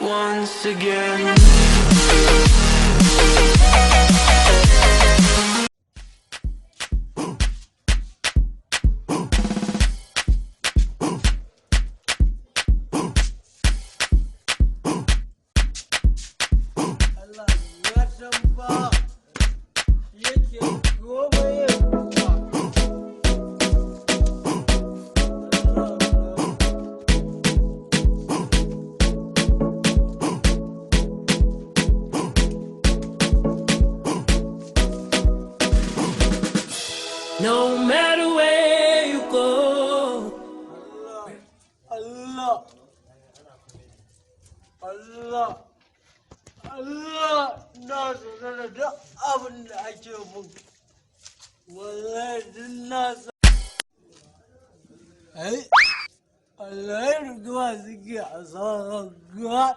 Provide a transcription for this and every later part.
once again. No matter where you go, Allah, Allah, Allah, na sanar da abin da ake mun. Wallahi din na san. Ai, Allah ya rigima suke a sauran ga.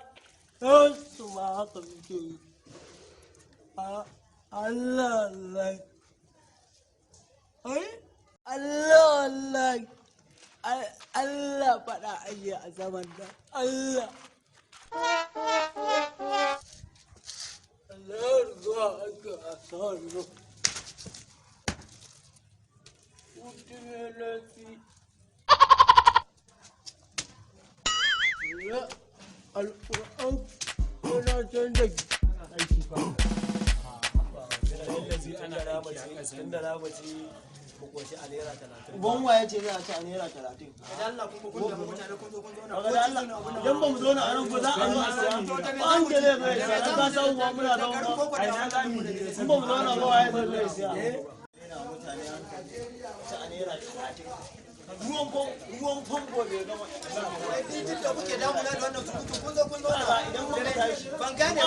Su ma haka suke yi. Allah, Allah. Allah Allah Allah faɗa ake a zaman da Allah Allah zuwa ake a saman da mutumelati ya al'ur'an yana canza aiki ba ana ramaci kokoshi a naira 30 uban waye ce za a ci a naira 30 idan Allah kuma kun da mutane kun zo idan ba mu zo na anan ko za a zo a siya an gele bai sai ka san uwa muna da uwa ai na gami in ba mu zo na ba waye zai siya ina mutane an ci a naira 30 ruwan famfo bai gama duk da kuke damuna da wannan surutu kun zo idan muka tashi ban gane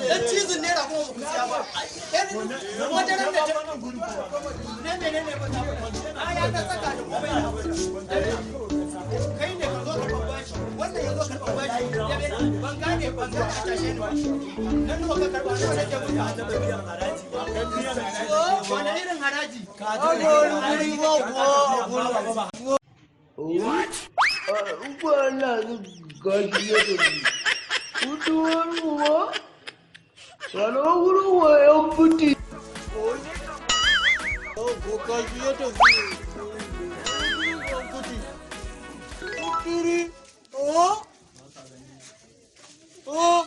dan cizin naira kuma ba ku siya ba madaran da ne ba ta ya ta saka da kuma kai ne ka zo ka babashi wannan ya zo ka babashi ban gane a tashe ni ba nan nawa ka karba nawa nake mutu a taba biyan haraji ba kan biyan haraji wani irin haraji ka ga what? Wala gaji ya tafi. Kutuwar ruwa? Sana wurin wayan fiti. Ko gaji ya tafi. Kutiri. Oh?